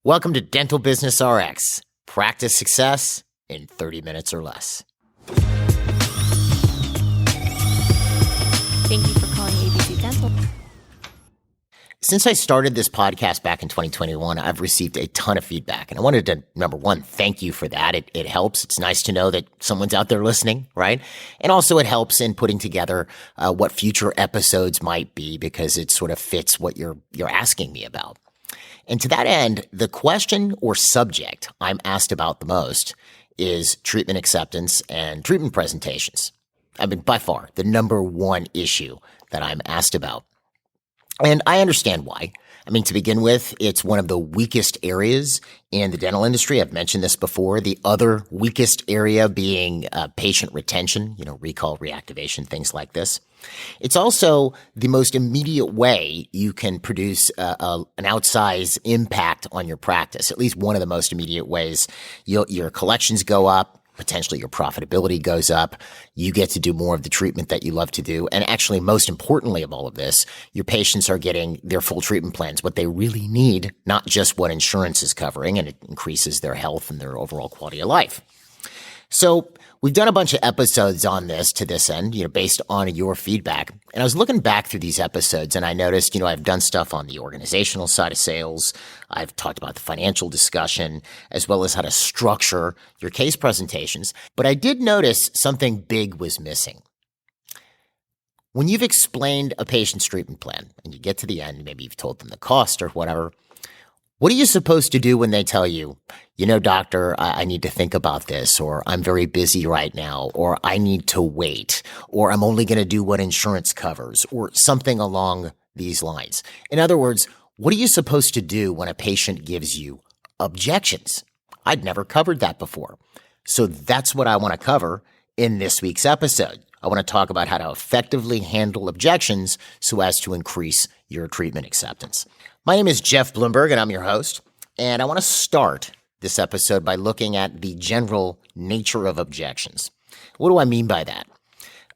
Welcome to Dental Business RX. Practice success in 30 minutes or less. Thank you for calling ABC Dental. Since I started this podcast back in 2021, I've received a ton of feedback. And I wanted to, number one, thank you for that. It helps. It's nice to know that someone's out there listening, right? And also it helps in putting together what future episodes might be because it sort of fits what you're asking me about. And to that end, the question or subject I'm asked about the most is treatment acceptance and treatment presentations. I mean, by far, the number one issue that I'm asked about. And I understand why. I mean, to begin with, it's one of the weakest areas in the dental industry. I've mentioned this before. The other weakest area being patient retention, recall, reactivation, things like this. It's also the most immediate way you can produce an outsized impact on your practice. At least one of the most immediate ways. Your collections go up. Potentially your profitability goes up. You get to do more of the treatment that you love to do. And actually, most importantly of all of this, your patients are getting their full treatment plans, what they really need, not just what insurance is covering, and it increases their health and their overall quality of life. So we've done a bunch of episodes on this to this end, based on your feedback. And I was looking back through these episodes and I noticed, I've done stuff on the organizational side of sales. I've talked about the financial discussion as well as how to structure your case presentations. But I did notice something big was missing. When you've explained a patient's treatment plan and you get to the end, maybe you've told them the cost or whatever, what are you supposed to do when they tell you, doctor, I need to think about this, or I'm very busy right now, or I need to wait, or I'm only going to do what insurance covers, or something along these lines? In other words, what are you supposed to do when a patient gives you objections? I'd never covered that before. So that's what I want to cover in this week's episode. I want to talk about how to effectively handle objections so as to increase your treatment acceptance. My name is Jeff Bloomberg, and I'm your host. And I want to start this episode by looking at the general nature of objections. What do I mean by that?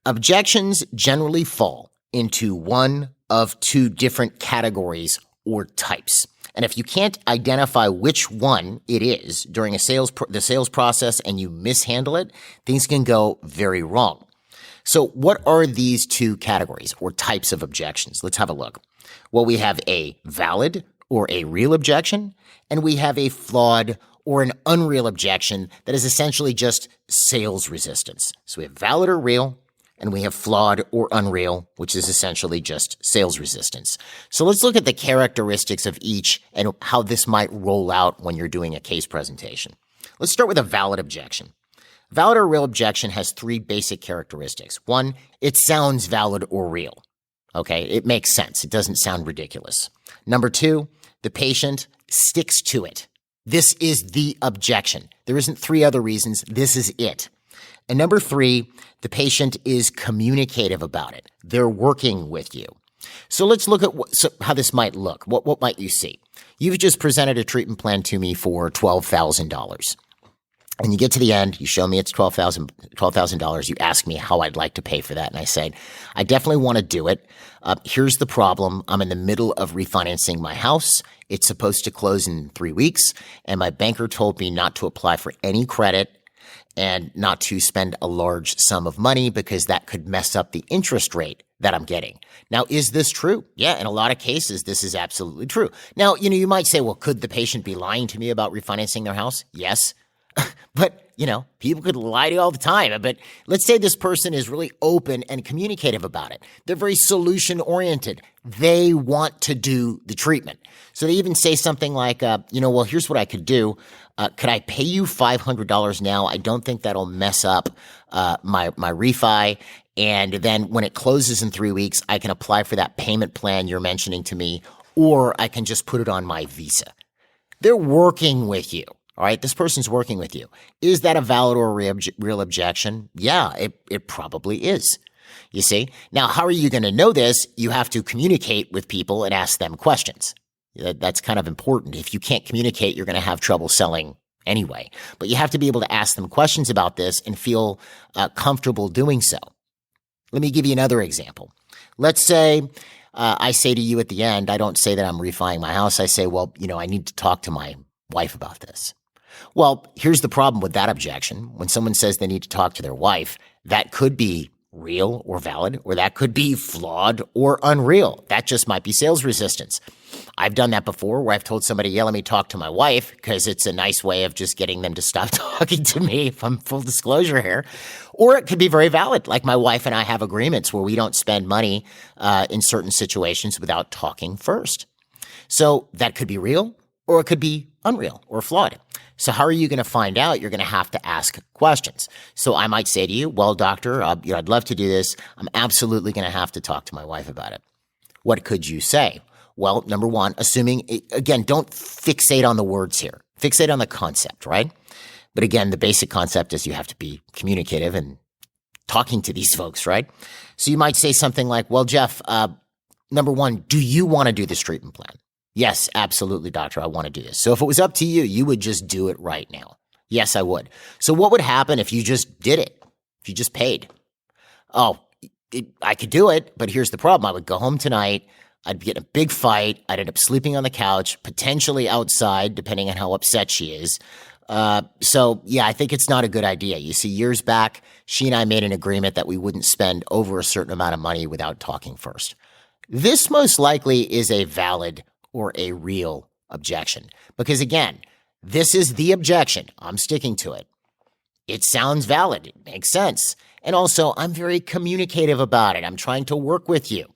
Objections generally fall into one of two different categories or types. And if you can't identify which one it is during the sales process and you mishandle it, things can go very wrong. So what are these two categories or types of objections? Let's have a look. Well, we have a valid or a real objection, and we have a flawed or an unreal objection that is essentially just sales resistance. So we have valid or real, and we have flawed or unreal, which is essentially just sales resistance. So let's look at the characteristics of each and how this might roll out when you're doing a case presentation. Let's start with a valid objection. Valid or real objection has three basic characteristics. One, it sounds valid or real. Okay, it makes sense. It doesn't sound ridiculous. Number two, the patient sticks to it. This is the objection. There isn't three other reasons. This is it. And number three, the patient is communicative about it. They're working with you. So let's look at how this might look. What might you see? You've just presented a treatment plan to me for $12,000. And you get to the end, you show me it's $12,000. You ask me how I'd like to pay for that. And I say, I definitely want to do it. Here's the problem. I'm in the middle of refinancing my house. It's supposed to close in 3 weeks. And my banker told me not to apply for any credit and not to spend a large sum of money because that could mess up the interest rate that I'm getting. Now, is this true? Yeah, in a lot of cases, this is absolutely true. Now, you might say, well, could the patient be lying to me about refinancing their house? Yes. But, people could lie to you all the time. But let's say this person is really open and communicative about it. They're very solution oriented. They want to do the treatment. So they even say something like, well, here's what I could do. Could I pay you $500 now? I don't think that'll mess up my refi. And then when it closes in 3 weeks, I can apply for that payment plan you're mentioning to me, or I can just put it on my Visa. They're working with you. All right, this person's working with you. Is that a valid or a real objection? Yeah, it probably is. You see? Now, how are you going to know this? You have to communicate with people and ask them questions. That's kind of important. If you can't communicate, you're going to have trouble selling anyway. But you have to be able to ask them questions about this and feel comfortable doing so. Let me give you another example. Let's say I say to you at the end, I don't say that I'm refining my house. I say, well, I need to talk to my wife about this. Well, here's the problem with that objection. When someone says they need to talk to their wife, that could be real or valid, or that could be flawed or unreal. That just might be sales resistance. I've done that before where I've told somebody, yeah, let me talk to my wife, because it's a nice way of just getting them to stop talking to me, if I'm full disclosure here. Or it could be very valid. Like my wife and I have agreements where we don't spend money in certain situations without talking first. So that could be real, or it could be unreal or flawed. So how are you going to find out? You're going to have to ask questions. So I might say to you, well, doctor, I'd love to do this. I'm absolutely going to have to talk to my wife about it. What could you say? Well, number one, assuming, again, don't fixate on the words here. Fixate on the concept, right? But again, the basic concept is you have to be communicative and talking to these folks, right? So you might say something like, well, Jeff, number one, do you want to do this treatment plan? Yes, absolutely, doctor. I want to do this. So if it was up to you, you would just do it right now. Yes, I would. So what would happen if you just did it? If you just paid? Oh, I could do it, but here's the problem. I would go home tonight. I'd get in a big fight. I'd end up sleeping on the couch, potentially outside, depending on how upset she is. So yeah, I think it's not a good idea. You see, years back, she and I made an agreement that we wouldn't spend over a certain amount of money without talking first. This most likely is a valid or a real objection. Because again, this is the objection. I'm sticking to it. It sounds valid. It makes sense. And also, I'm very communicative about it. I'm trying to work with you.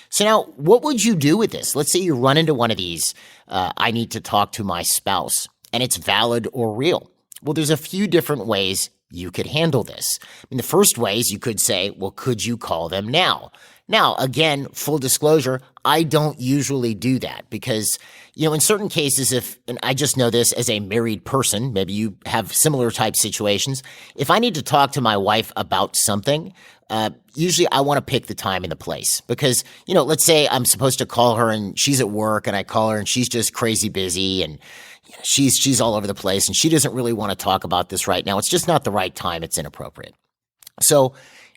So now, what would you do with this? Let's say you run into one of these, I need to talk to my spouse, and it's valid or real. Well, there's a few different ways you could handle this. I mean, the first way is you could say, well, could you call them now? Now, again, full disclosure, I don't usually do that because, in certain cases, and I just know this as a married person, maybe you have similar type situations. If I need to talk to my wife about something, usually I want to pick the time and the place because, let's say I'm supposed to call her and she's at work and I call her and she's just crazy busy and she's all over the place and she doesn't really want to talk about this right now. It's just not the right time. It's inappropriate. So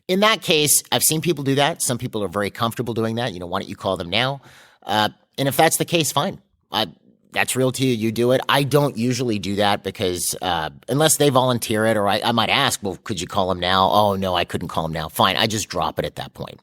in that case, I've seen people do that. Some people are very comfortable doing that. Why don't you call them now? And if that's the case, fine. That's real to you. You do it. I don't usually do that because unless they volunteer it or I might ask, well, could you call them now? Oh, no, I couldn't call them now. Fine. I just drop it at that point.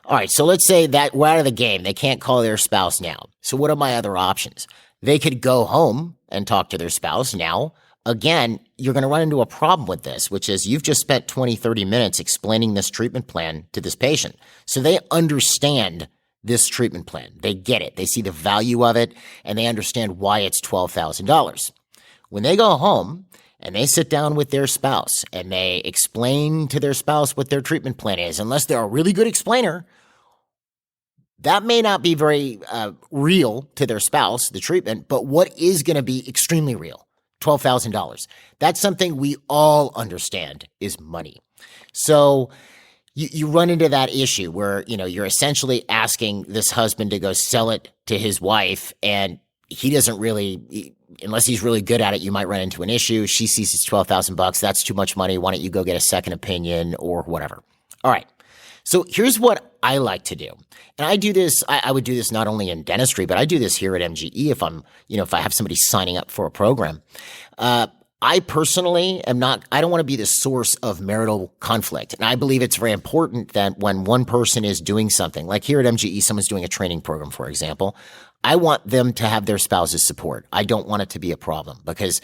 All right. So let's say that we're out of the game. They can't call their spouse now. So what are my other options? They could go home and talk to their spouse now. Again, you're going to run into a problem with this, which is you've just spent 20, 30 minutes explaining this treatment plan to this patient. So they understand this treatment plan. They get it. They see the value of it, and they understand why it's $12,000. When they go home and they sit down with their spouse and they explain to their spouse what their treatment plan is, unless they're a really good explainer, that may not be very real to their spouse, the treatment, but what is going to be extremely real? $12,000. That's something we all understand is money. So you run into that issue where, you're essentially asking this husband to go sell it to his wife, and he doesn't really, unless he's really good at it, you might run into an issue. She sees it's $12,000. That's too much money. Why don't you go get a second opinion or whatever? All right. So here's what I like to do. And I do this, I would do this not only in dentistry, but I do this here at MGE if I'm, if I have somebody signing up for a program. I personally I don't want to be the source of marital conflict. And I believe it's very important that when one person is doing something, like here at MGE, someone's doing a training program, for example, I want them to have their spouse's support. I don't want it to be a problem because,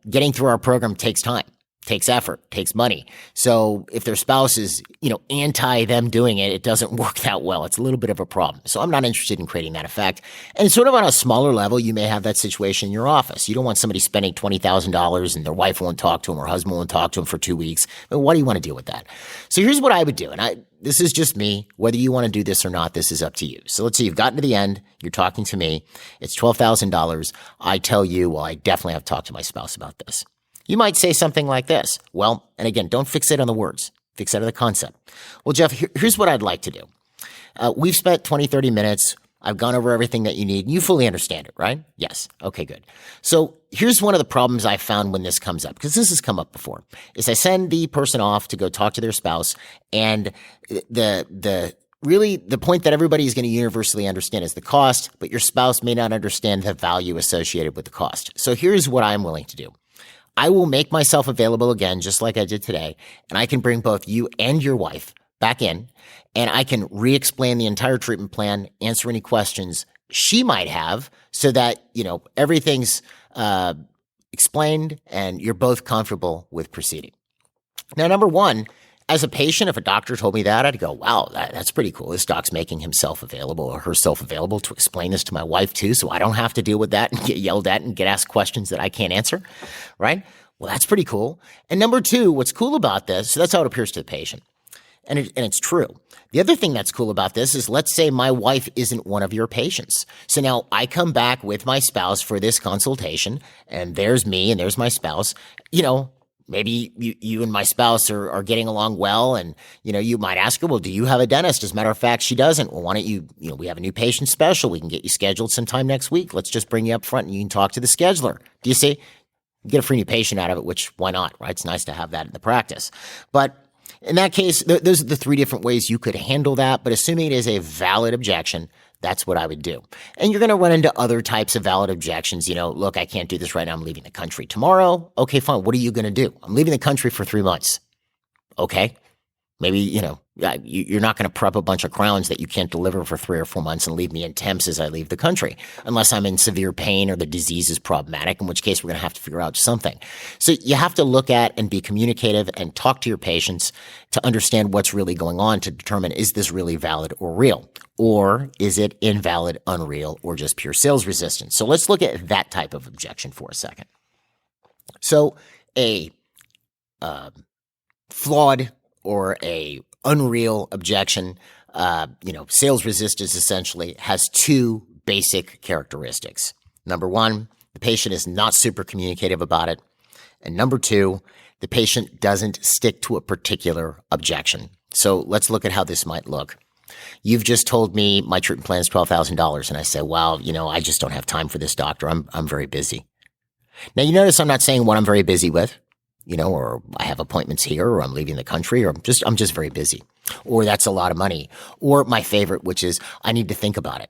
getting through our program takes time. Takes effort, takes money. So if their spouse is, anti them doing it, it doesn't work that well. It's a little bit of a problem. So I'm not interested in creating that effect. And sort of on a smaller level, you may have that situation in your office. You don't want somebody spending $20,000 and their wife won't talk to them or husband won't talk to them for 2 weeks. But why do you want to deal with that? So here's what I would do. And this is just me. Whether you want to do this or not, this is up to you. So let's say you've gotten to the end. You're talking to me. It's $12,000. I tell you, well, I definitely have talked to my spouse about this. You might say something like this. Well, and again, don't fixate on the words. Fixate on the concept. Well, Jeff, here's what I'd like to do. We've spent 20, 30 minutes. I've gone over everything that you need. You fully understand it, right? Yes. Okay, good. So here's one of the problems I found when this comes up, because this has come up before, is I send the person off to go talk to their spouse, and the really the point that everybody is going to universally understand is the cost, but your spouse may not understand the value associated with the cost. So here's what I'm willing to do. I will make myself available again, just like I did today, and I can bring both you and your wife back in, and I can re-explain the entire treatment plan, answer any questions she might have so that, everything's explained and you're both comfortable with proceeding. Now, number one, as a patient, if a doctor told me that, I'd go, wow, that's pretty cool. This doc's making himself available or herself available to explain this to my wife too, so I don't have to deal with that and get yelled at and get asked questions that I can't answer, right? Well, that's pretty cool. And number two, what's cool about this, so that's how it appears to the patient. And it's true. The other thing that's cool about this is, let's say my wife isn't one of your patients. So now I come back with my spouse for this consultation, and there's me and there's my spouse. Maybe you and my spouse are getting along well, and, you might ask her, well, do you have a dentist? As a matter of fact, she doesn't. Well, why don't you, we have a new patient special. We can get you scheduled sometime next week. Let's just bring you up front and you can talk to the scheduler. Do you see? You get a free new patient out of it, which why not, right? It's nice to have that in the practice. But in that case, those are the three different ways you could handle that. But assuming it is a valid objection, that's what I would do. And you're going to run into other types of valid objections. Look, I can't do this right now. I'm leaving the country tomorrow. Okay, fine. What are you going to do? I'm leaving the country for 3 months. Okay. Maybe, you're not going to prep a bunch of crowns that you can't deliver for 3 or 4 months and leave me in temps as I leave the country, unless I'm in severe pain or the disease is problematic, in which case we're going to have to figure out something. So you have to look at and be communicative and talk to your patients to understand what's really going on to determine, is this really valid or real? Or is it invalid, unreal, or just pure sales resistance? So let's look at that type of objection for a second. So a flawed or a unreal objection, sales resistance essentially has two basic characteristics. Number one, the patient is not super communicative about it. And number two, the patient doesn't stick to a particular objection. So let's look at how this might look. You've just told me my treatment plan is $12,000. And I say, well, I just don't have time for this, doctor. I'm very busy. Now, you notice I'm not saying what I'm very busy with. Or I have appointments here, or I'm leaving the country, or I'm just very busy, or that's a lot of money, or my favorite, which is I need to think about it,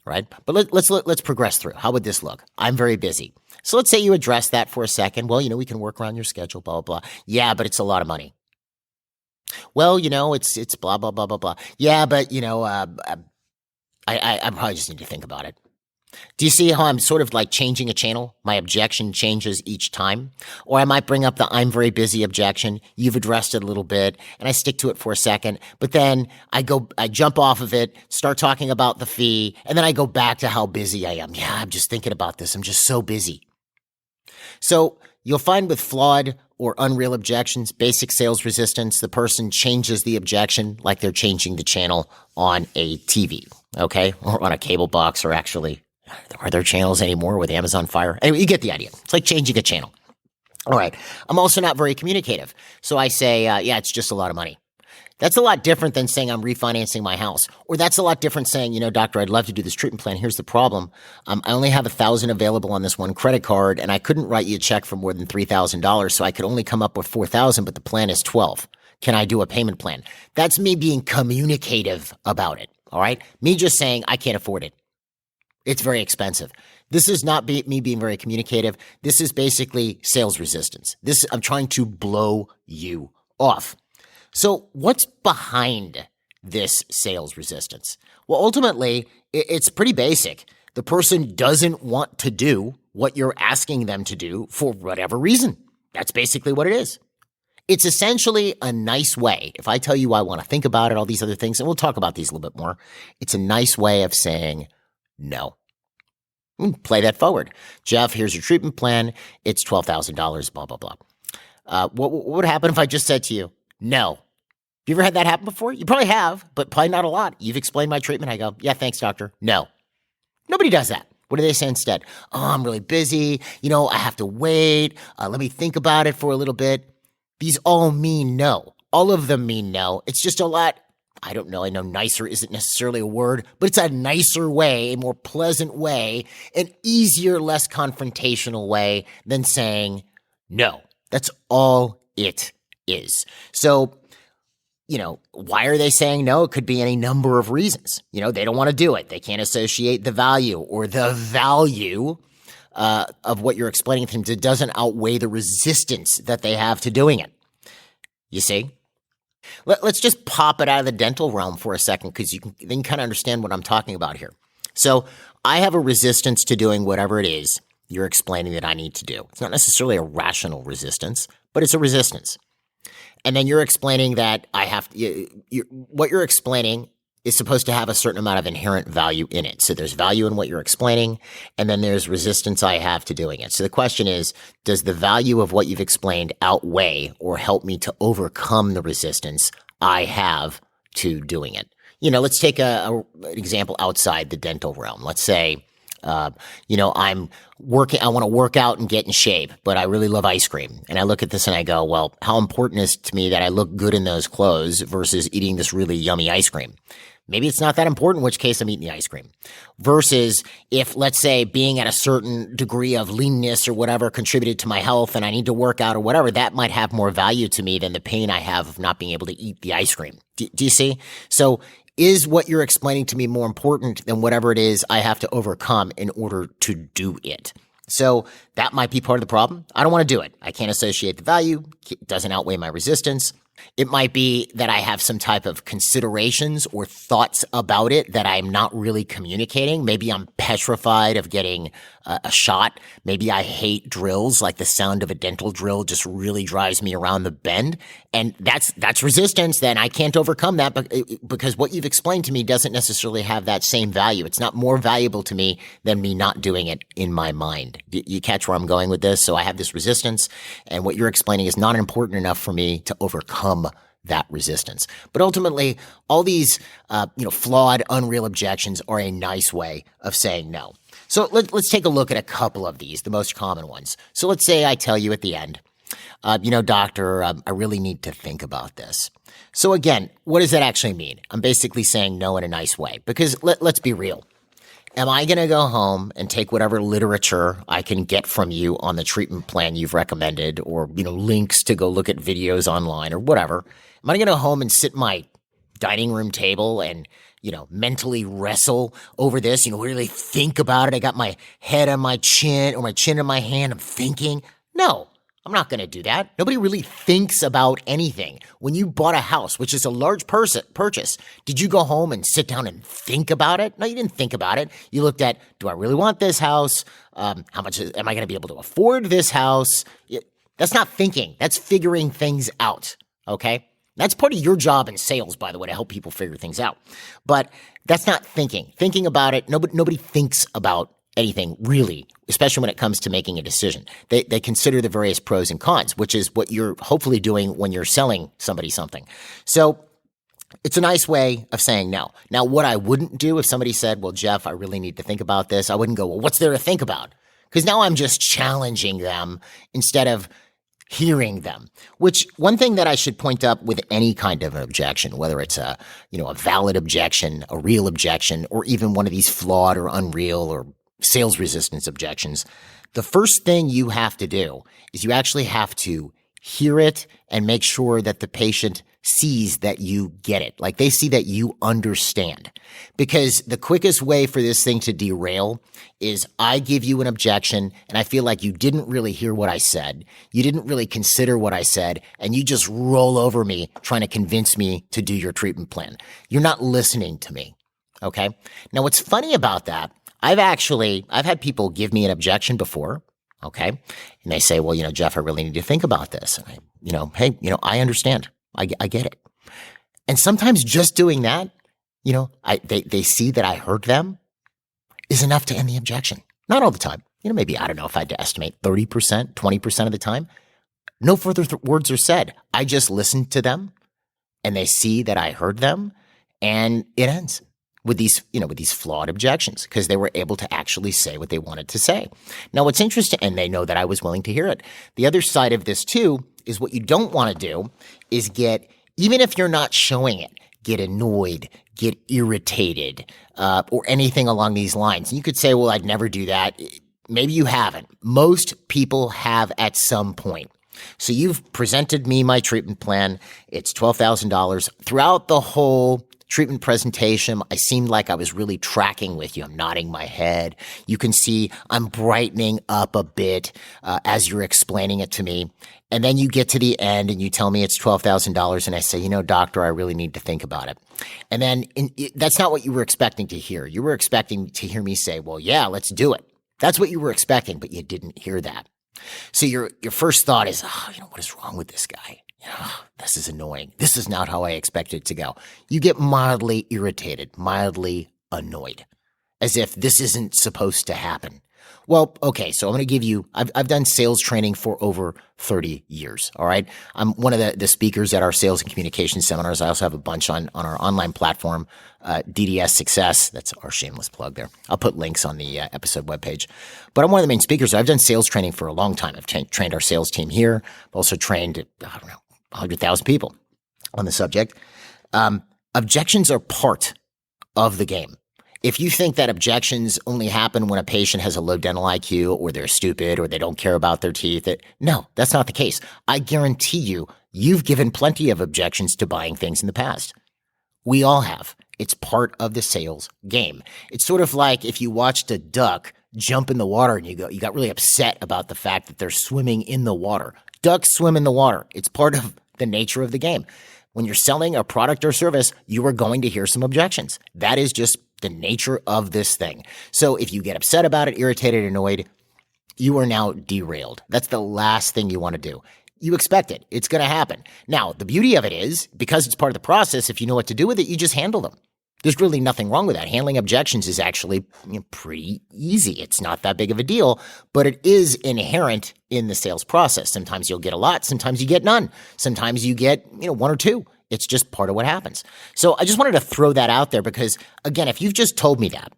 right? But let's progress through. How would this look? I'm very busy. So let's say you address that for a second. Well, we can work around your schedule, blah, blah, blah. Yeah, but it's a lot of money. Well, it's blah, blah, blah, blah, blah. Yeah, but, I probably just need to think about it. Do you see how I'm sort of like changing a channel? My objection changes each time. Or I might bring up the I'm very busy objection. You've addressed it a little bit, and I stick to it for a second. But then I jump off of it, start talking about the fee, and then I go back to how busy I am. Yeah, I'm just thinking about this. I'm just so busy. So you'll find with flawed or unreal objections, basic sales resistance, the person changes the objection like they're changing the channel on a TV, okay? Or on a cable box, or actually, are there channels anymore with Amazon Fire? Anyway, you get the idea. It's like changing a channel. All right. I'm also not very communicative. So I say, yeah, it's just a lot of money. That's a lot different than saying I'm refinancing my house. Or that's a lot different saying, doctor, I'd love to do this treatment plan. Here's the problem. I only have $1,000 available on this one credit card, and I couldn't write you a check for more than $3,000. So I could only come up with $4,000, but the plan is $12,000. Can I do a payment plan? That's me being communicative about it. All right. Me just saying I can't afford it. It's very expensive. This is not me being very communicative. This is basically sales resistance. I'm trying to blow you off. So what's behind this sales resistance? Well, ultimately, it's pretty basic. The person doesn't want to do what you're asking them to do for whatever reason. That's basically what it is. It's essentially a nice way. If I tell you I want to think about it, all these other things, and we'll talk about these a little bit more, it's a nice way of saying no. Play that forward. Jeff, here's your treatment plan. It's $12,000, blah, blah, blah. What would happen if I just said to you, no? Have you ever had that happen before? You probably have, but probably not a lot. You've explained my treatment. I go, yeah, thanks, doctor. No. Nobody does that. What do they say instead? Oh, I'm really busy. I have to wait. Let me think about it for a little bit. These all mean no. All of them mean no. It's just a lot. I don't know. I know nicer isn't necessarily a word, but it's a nicer way, a more pleasant way, an easier, less confrontational way than saying no. That's all it is. So why are they saying no? It could be any number of reasons. They don't want to do it. They can't associate the value or the value of what you're explaining to them. It doesn't outweigh the resistance that they have to doing it. You see? Let's just pop it out of the dental realm for a second, because you can kind of understand what I'm talking about here. So I have a resistance to doing whatever it is you're explaining that I need to do. It's not necessarily a rational resistance, but it's a resistance. And then you're explaining that I have to, what you're explaining is supposed to have a certain amount of inherent value in it. So there's value in what you're explaining, and then there's resistance I have to doing it. So the question is, does the value of what you've explained outweigh or help me to overcome the resistance I have to doing it? Let's take an example outside the dental realm. Let's say, I'm working, I want to work out and get in shape, but I really love ice cream. And I look at this and I go, well, how important is it to me that I look good in those clothes versus eating this really yummy ice cream? Maybe it's not that important, in which case I'm eating the ice cream. Versus if, let's say, being at a certain degree of leanness or whatever contributed to my health and I need to work out or whatever, that might have more value to me than the pain I have of not being able to eat the ice cream. Do you see? So is what you're explaining to me more important than whatever it is I have to overcome in order to do it? So that might be part of the problem. I don't want to do it. I can't associate the value. It doesn't outweigh my resistance. It might be that I have some type of considerations or thoughts about it that I'm not really communicating. Maybe I'm petrified of getting a shot. Maybe I hate drills, like the sound of a dental drill just really drives me around the bend. And that's resistance. Then I can't overcome that because what you've explained to me doesn't necessarily have that same value. It's not more valuable to me than me not doing it in my mind. You catch where I'm going with this? So I have this resistance, and what you're explaining is not important enough for me to overcome that resistance. But ultimately, all these, flawed, unreal objections are a nice way of saying no. So let's take a look at a couple of these, the most common ones. So let's say I tell you at the end, doctor, I really need to think about this. So again, what does that actually mean? I'm basically saying no in a nice way, because let's be real. Am I going to go home and take whatever literature I can get from you on the treatment plan you've recommended, or, links to go look at videos online or whatever? Am I going to go home and sit at my dining room table and, mentally wrestle over this, really think about it? I got my head on my chin or my chin in my hand. I'm thinking. No, I'm not going to do that. Nobody really thinks about anything. When you bought a house, which is a large purchase, did you go home and sit down and think about it? No, you didn't think about it. You looked at, do I really want this house? How much am I going to be able to afford this house? That's not thinking. That's figuring things out. Okay? That's part of your job in sales, by the way, to help people figure things out. But that's not thinking. Thinking about it, nobody thinks about anything really, especially when it comes to making a decision. They consider the various pros and cons, which is what you're hopefully doing when you're selling somebody something. So it's a nice way of saying no. Now, what I wouldn't do if somebody said, well, Jeff, I really need to think about this, I wouldn't go, well, what's there to think about? Because now I'm just challenging them instead of hearing them. Which, one thing that I should point up with any kind of an objection, whether it's a valid objection, a real objection, or even one of these flawed or unreal or sales resistance objections, the first thing you have to do is you actually have to hear it and make sure that the patient sees that you get it. Like they see that you understand. Because the quickest way for this thing to derail is I give you an objection and I feel like you didn't really hear what I said. You didn't really consider what I said, and you just roll over me trying to convince me to do your treatment plan. You're not listening to me. Okay? Now, what's funny about that, I've had people give me an objection before, okay? And they say, well, Jeff, I really need to think about this. And I understand. I get it. And sometimes just doing that, they see that I heard them is enough to end the objection. Not all the time. Maybe, I don't know if I had to estimate 30%, 20% of the time. No further words are said. I just listened to them and they see that I heard them, and it ends with these flawed objections because they were able to actually say what they wanted to say. Now, what's interesting, and they know that I was willing to hear it. The other side of this too is what you don't want to do is even if you're not showing it, get annoyed, get irritated, or anything along these lines. And you could say, well, I'd never do that. Maybe you haven't. Most people have at some point. So you've presented me my treatment plan. It's $12,000. Throughout the whole treatment presentation, I seemed like I was really tracking with you. I'm nodding my head. You can see I'm brightening up a bit as you're explaining it to me. And then you get to the end and you tell me it's $12,000. And I say, doctor, I really need to think about it. And then that's not what you were expecting to hear. You were expecting to hear me say, well, yeah, let's do it. That's what you were expecting, but you didn't hear that. So your first thought is, what is wrong with this guy? This is annoying. This is not how I expected it to go. You get mildly irritated, mildly annoyed, as if this isn't supposed to happen. Well, okay, so I'm going to give you, I've done sales training for over 30 years, all right? I'm one of the speakers at our sales and communication seminars. I also have a bunch on our online platform, DDS Success. That's our shameless plug there. I'll put links on the episode webpage. But I'm one of the main speakers. I've done sales training for a long time. I've trained our sales team here. I've also trained, 100,000 people on the subject. Objections are part of the game. If you think that objections only happen when a patient has a low dental IQ or they're stupid or they don't care about their teeth, no, that's not the case. I guarantee you've given plenty of objections to buying things in the past. We all have. It's part of the sales game. It's sort of like if you watched a duck jump in the water and you got really upset about the fact that they're swimming in the water. Ducks swim in the water. It's part of the nature of the game. When you're selling a product or service, you are going to hear some objections. That is just the nature of this thing. So if you get upset about it, irritated, annoyed, you are now derailed. That's the last thing you want to do. You expect it. It's going to happen. Now, the beauty of it is, because it's part of the process, if you know what to do with it, you just handle them. There's really nothing wrong with that. Handling objections is actually pretty easy. It's not that big of a deal, but it is inherent in the sales process. Sometimes you'll get a lot. Sometimes you get none. Sometimes you get, one or two. It's just part of what happens. So I just wanted to throw that out there because, again, if you've just told me that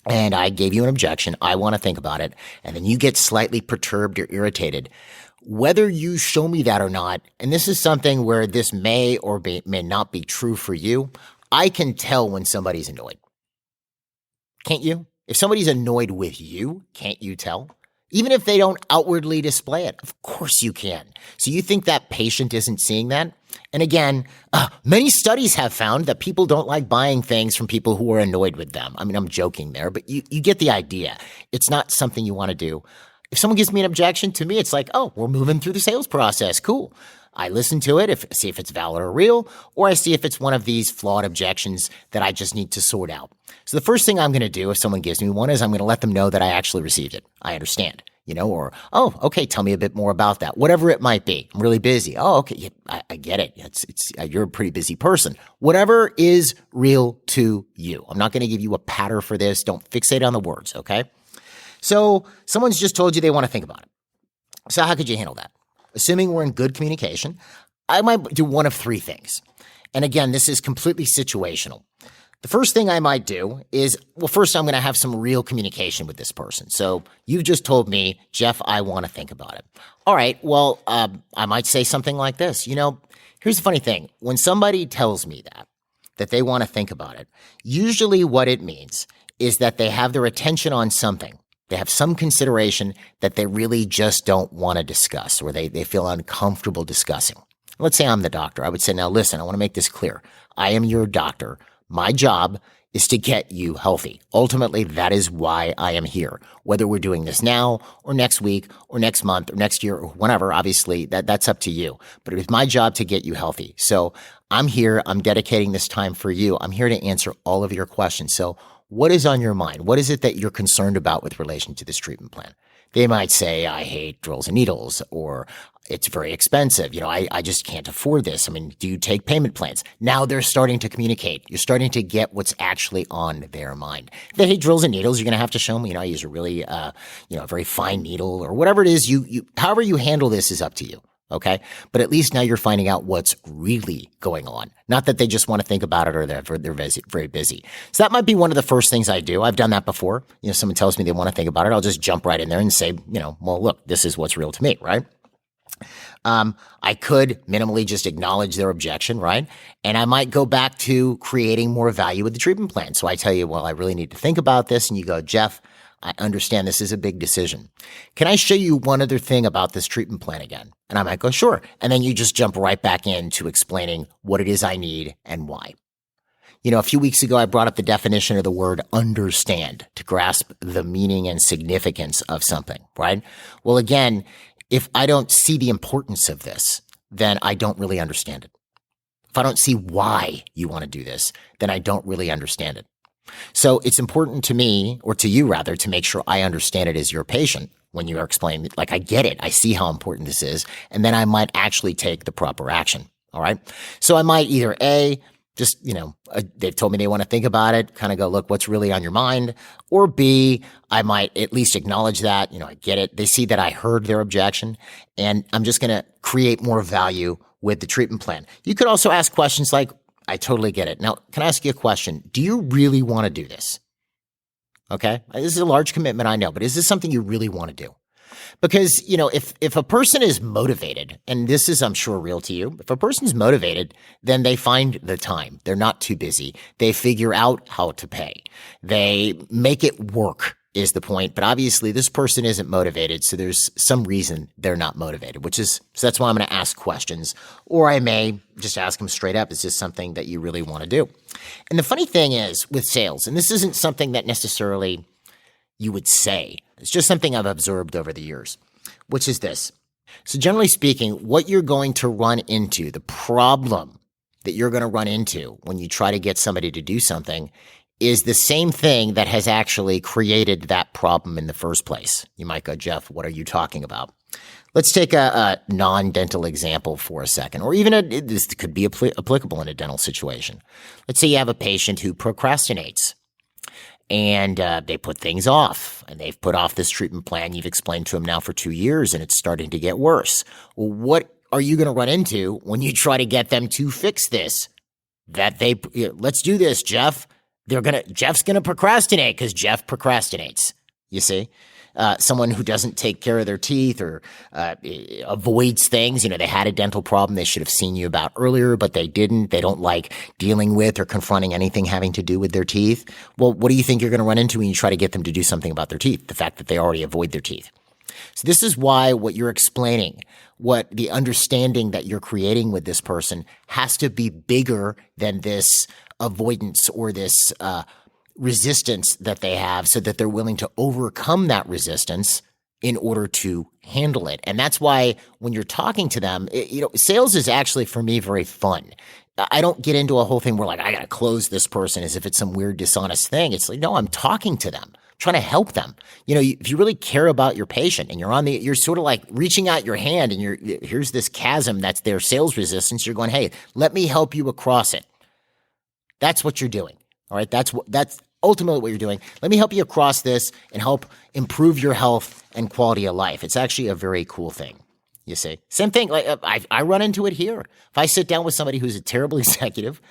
and I gave you an objection, I want to think about it, and then you get slightly perturbed or irritated, whether you show me that or not, and this is something where this may or may not be true for you, I can tell when somebody's annoyed. Can't you? If somebody's annoyed with you, can't you tell? Even if they don't outwardly display it, of course you can. So you think that patient isn't seeing that? And again, many studies have found that people don't like buying things from people who are annoyed with them. I mean, I'm joking there, but you get the idea. It's not something you want to do. If someone gives me an objection, to me, it's like, oh, we're moving through the sales process. Cool. I listen to it, see if it's valid or real, or I see if it's one of these flawed objections that I just need to sort out. So the first thing I'm going to do if someone gives me one is I'm going to let them know that I actually received it. I understand, or, oh, okay, tell me a bit more about that. Whatever it might be. I'm really busy. Oh, okay, yeah, I get it. You're a pretty busy person. Whatever is real to you. I'm not going to give you a patter for this. Don't fixate on the words, okay? So someone's just told you they want to think about it. So how could you handle that? Assuming we're in good communication, I might do one of three things. And again, this is completely situational. The first thing I might do is, first I'm going to have some real communication with this person. So you've just told me, Jeff, I want to think about it. All right, well, I might say something like this. Here's the funny thing. When somebody tells me that they want to think about it, usually what it means is that they have their attention on something. They have some consideration that they really just don't want to discuss or they feel uncomfortable discussing. Let's say I'm the doctor. I would say, now listen, I want to make this clear. I am your doctor. My job is to get you healthy. Ultimately, that is why I am here. Whether we're doing this now or next week or next month or next year or whenever, obviously, that's up to you. But it is my job to get you healthy. So I'm here. I'm dedicating this time for you. I'm here to answer all of your questions. So what is on your mind? What is it that you're concerned about with relation to this treatment plan? They might say, I hate drills and needles, or it's very expensive. I just can't afford this. I mean, do you take payment plans? Now they're starting to communicate. You're starting to get what's actually on their mind. If they hate drills and needles, you're going to have to show them, I use a really, a very fine needle or whatever it is. However you handle this is up to you. Okay. But at least now you're finding out what's really going on. Not that they just want to think about it or they're very busy. So that might be one of the first things I do. I've done that before. Someone tells me they want to think about it. I'll just jump right in there and say, well, look, this is what's real to me, right? I could minimally just acknowledge their objection, right? And I might go back to creating more value with the treatment plan. So I tell you, well, I really need to think about this. And you go, Jeff, I understand this is a big decision. Can I show you one other thing about this treatment plan again? And I might go, sure. And then you just jump right back into explaining what it is I need and why. A few weeks ago, I brought up the definition of the word understand to grasp the meaning and significance of something, right? Well, again, if I don't see the importance of this, then I don't really understand it. If I don't see why you want to do this, then I don't really understand it. So it's important to me, or to you rather, to make sure I understand it as your patient when you are explaining, like, I get it. I see how important this is. And then I might actually take the proper action. All right. So I might either just, they've told me they want to think about it, kind of go, look, what's really on your mind? Or B, I might at least acknowledge that, I get it. They see that I heard their objection, and I'm just going to create more value with the treatment plan. You could also ask questions like, I totally get it. Now, can I ask you a question? Do you really want to do this? Okay. This is a large commitment, I know, but is this something you really want to do? Because, if a person is motivated, and this is, I'm sure, real to you, if a person's motivated, then they find the time. They're not too busy. They figure out how to pay. They make it work is the point. But obviously this person isn't motivated. So there's some reason they're not motivated, so that's why I'm going to ask questions, or I may just ask them straight up. Is this something that you really want to do? And the funny thing is with sales, and this isn't something that necessarily you would say, it's just something I've observed over the years, which is this. So generally speaking, what you're going to run into, the problem that you're going to run into when you try to get somebody to do something is the same thing that has actually created that problem in the first place. You might go, Jeff, what are you talking about? Let's take a non-dental example for a second, or even this could be applicable in a dental situation. Let's say you have a patient who procrastinates. And they put things off, and they've put off this treatment plan you've explained to them now for 2 years, and it's starting to get worse. Well, what are you going to run into when you try to get them to fix this? Let's do this, Jeff. Jeff's going to procrastinate because Jeff procrastinates. You see? Someone who doesn't take care of their teeth or avoids things. They had a dental problem they should have seen you about earlier, but they didn't. They don't like dealing with or confronting anything having to do with their teeth. Well, what do you think you're going to run into when you try to get them to do something about their teeth? The fact that they already avoid their teeth. So this is why what you're explaining, what the understanding that you're creating with this person has to be bigger than this avoidance or this resistance that they have, so that they're willing to overcome that resistance in order to handle it. And that's why when you're talking to them, sales is actually for me very fun. I don't get into a whole thing where I got to close this person as if it's some weird dishonest thing. It's like, no, I'm talking to them, trying to help them. If you really care about your patient and you're sort of like reaching out your hand and here's this chasm that's their sales resistance. You're going, hey, let me help you across it. That's what you're doing. All right. That's ultimately what you're doing. Let me help you across this and help improve your health and quality of life. It's actually a very cool thing. You see, same thing. Like I run into it here. If I sit down with somebody who's a terrible executive,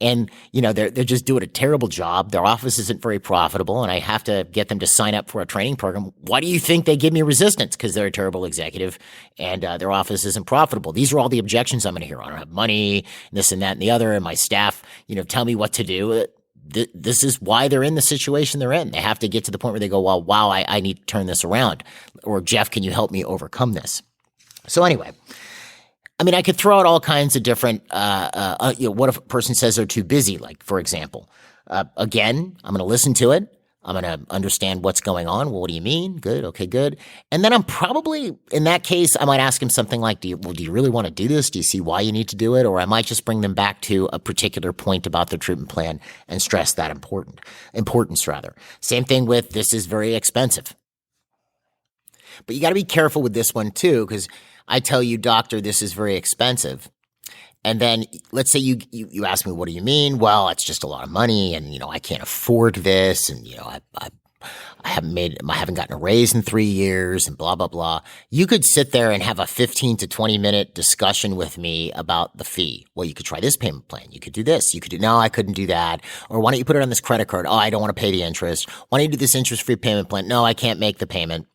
and they're just doing a terrible job, their office isn't very profitable, and I have to get them to sign up for a training program. Why do you think they give me resistance? Because they're a terrible executive, and their office isn't profitable. These are all the objections I'm going to hear. I don't have money, this and that and the other, and my staff, tell me what to do. This is why they're in the situation they're in. They have to get to the point where they go, well, wow, I need to turn this around. Or Jeff, can you help me overcome this? So anyway, I could throw out all kinds of different, what if a person says they're too busy, like, for example. Again, I'm going to listen to it. I'm going to understand what's going on. Well, what do you mean? Good. Okay, good. And then I'm probably, in that case, I might ask him something like, do you really want to do this? Do you see why you need to do it? Or I might just bring them back to a particular point about the treatment plan and stress that importance rather. Same thing with, this is very expensive. But you got to be careful with this one too, because I tell you, doctor, this is very expensive. And then let's say you ask me, what do you mean? Well, it's just a lot of money, and I can't afford this, and I haven't gotten a raise in 3 years, and blah blah blah. You could sit there and have a 15 to 20 minute discussion with me about the fee. Well, you could try this payment plan. You could do this. You could do, no, I couldn't do that. Or why don't you put it on this credit card? Oh, I don't want to pay the interest. Why don't you do this interest-free payment plan? No, I can't make the payment.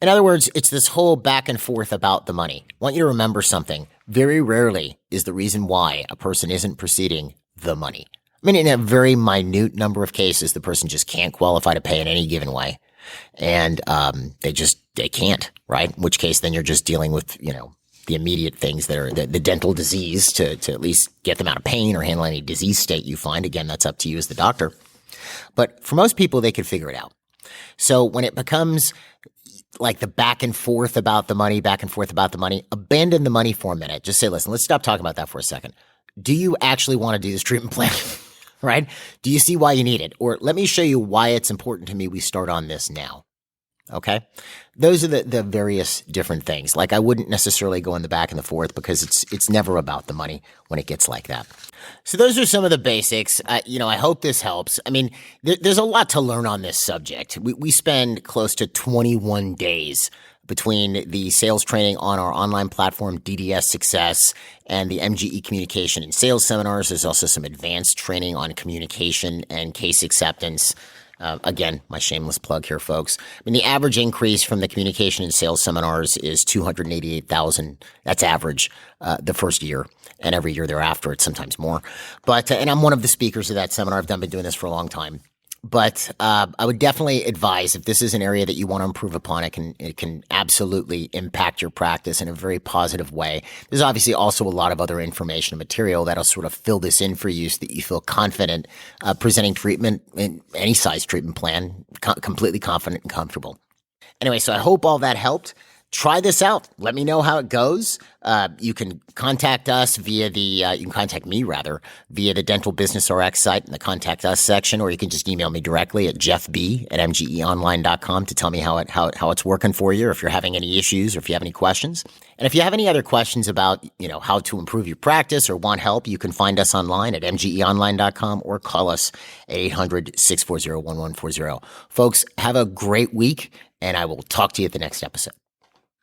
In other words, it's this whole back and forth about the money. I want you to remember something. Very rarely is the reason why a person isn't proceeding the money. In a very minute number of cases, the person just can't qualify to pay in any given way. And they can't, right? In which case then you're just dealing with, the immediate things that are the dental disease to at least get them out of pain or handle any disease state you find. Again, that's up to you as the doctor. But for most people, they could figure it out. So when it becomes like the back and forth about the money, abandon the money for a minute. Just say, listen, let's stop talking about that for a second. Do you actually want to do this treatment plan? Right? Do you see why you need it? Or let me show you why it's important to me we start on this now. Okay? Those are the various different things. Like I wouldn't necessarily go in the back and the forth because it's never about the money when it gets like that. So those are some of the basics. I hope this helps. I mean, there's a lot to learn on this subject. We spend close to 21 days between the sales training on our online platform, DDS Success, and the MGE Communication and Sales Seminars. There's also some advanced training on communication and case acceptance. Again, my shameless plug here, folks. I mean, the average increase from the communication and sales seminars is $288,000. That's average the first year, and every year thereafter, it's sometimes more. But and I'm one of the speakers of that seminar. I've been doing this for a long time. But I would definitely advise if this is an area that you want to improve upon, it can absolutely impact your practice in a very positive way. There's obviously also a lot of other information and material that'll sort of fill this in for you so that you feel confident presenting treatment in any size treatment plan, completely confident and comfortable. Anyway, so I hope all that helped. Try this out. Let me know how it goes. You can contact us you can contact me rather, via the Dental Business RX site in the Contact Us section, or you can just email me directly at jeffb@mgeonline.com to tell me how it's working for you, or if you're having any issues, or if you have any questions. And if you have any other questions about, how to improve your practice or want help, you can find us online at mgeonline.com or call us at 800-640-1140. Folks, have a great week, and I will talk to you at the next episode.